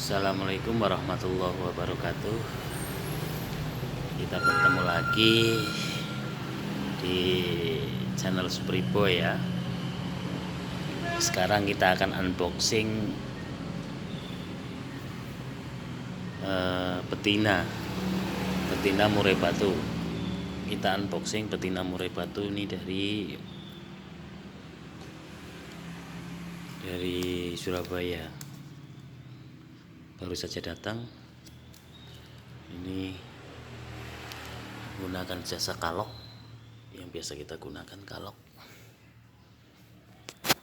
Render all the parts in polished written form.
Assalamualaikum warahmatullahi wabarakatuh. Kita bertemu lagi di channel Supriboy ya. Sekarang kita akan unboxing betina murai batu. Kita unboxing betina murai batu ini dari Surabaya. Baru saja datang. Ini gunakan jasa kalok yang biasa kita gunakan, kalok.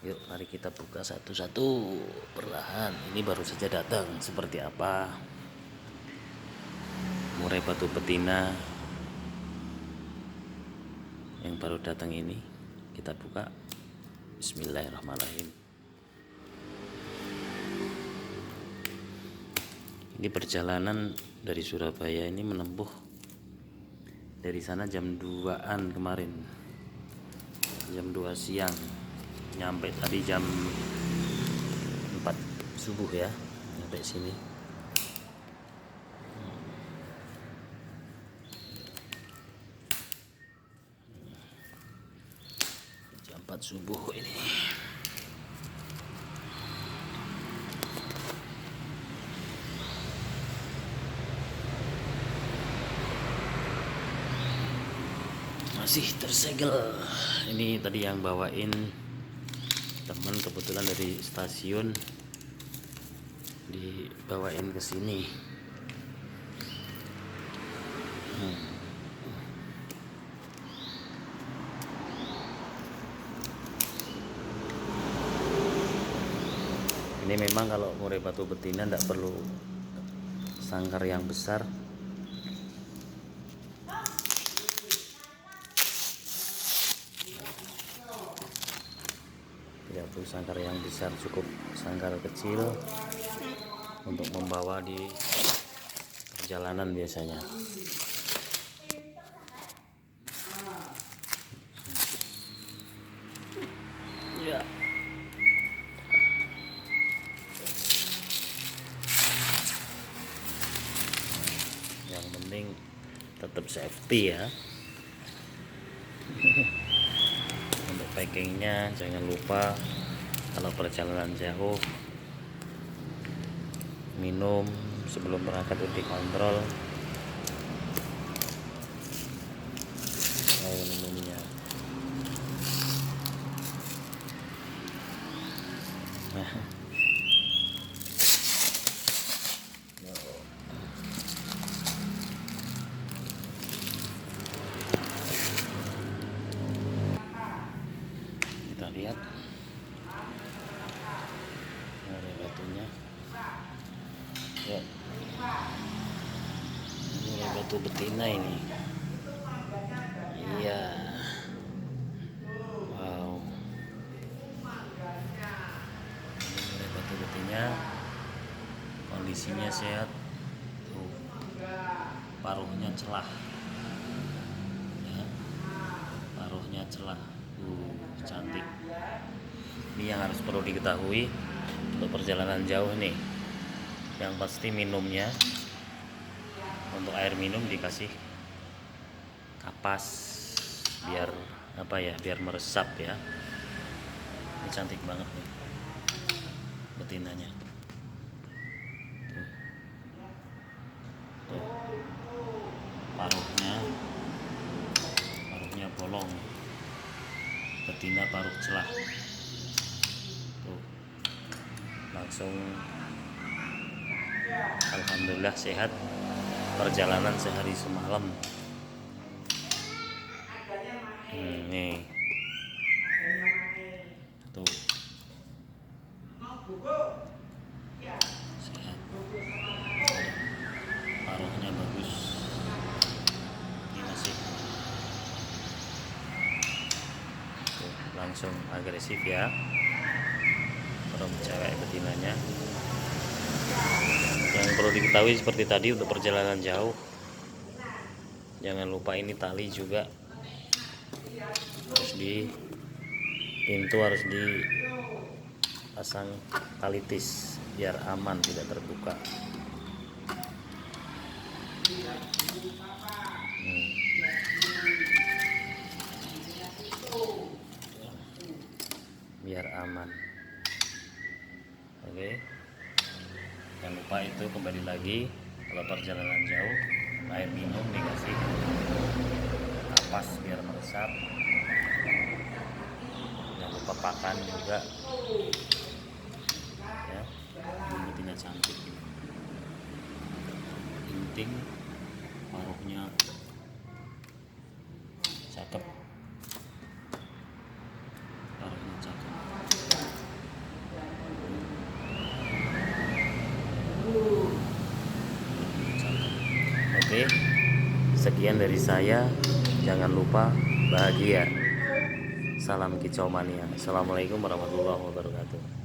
Yuk, mari kita buka satu-satu perlahan. Ini baru saja datang. Seperti apa murai batu betina yang baru datang ini? Kita buka. Bismillahirrahmanirrahim. Ini perjalanan dari Surabaya ini menempuh dari sana jam 2-an kemarin, jam 2 siang, nyampe tadi jam 4 subuh ya, sampai sini. Jam 4 subuh ini. Masih tersegel. Ini tadi yang bawain teman, kebetulan dari stasiun dibawain ke sini. Ini memang kalau murai batu betina tidak perlu sangkar yang besar. Tidak perlu sangkar yang besar, cukup sangkar kecil untuk membawa di perjalanan biasanya. Ya. Yang penting tetap safety ya. Untuk packingnya jangan lupa kalau perjalanan jauh minum sebelum berangkat udah kontrol air minumnya. Kita lihat murai batunya ya. Murai batu betina ini. Iya, wow, murai batu betina kondisinya sehat. Tuh, paruhnya celah ya, paruhnya celah. Cantik. Ini yang harus perlu diketahui untuk perjalanan jauh nih. Yang pasti minumnya, untuk air minum dikasih kapas biar apa ya, biar meresap ya. Ini cantik banget nih betinanya. Tuh. Paruhnya bolong. Betina paruh celah. Tuh. Langsung alhamdulillah sehat. Perjalanan sehari semalam. Nih. Tuh. Sehat. Paruhnya bagus. Ini masih langsung agresif ya. Perut cewek betinanya. Yang perlu diketahui seperti tadi, untuk perjalanan jauh jangan lupa ini tali juga harus pintu harus dipasang tali tis biar aman tidak terbuka. Biar aman. Oke, jangan lupa itu kembali lagi kalau perjalanan jauh, air minum dikasih napas biar meresap. Jangan lupa pakan juga ya, ini tidak cantik, penting paruhnya cakep, paruhnya cakep. Oke, sekian dari saya. Jangan lupa bahagia. Salam kicau mania. Assalamualaikum warahmatullahi wabarakatuh.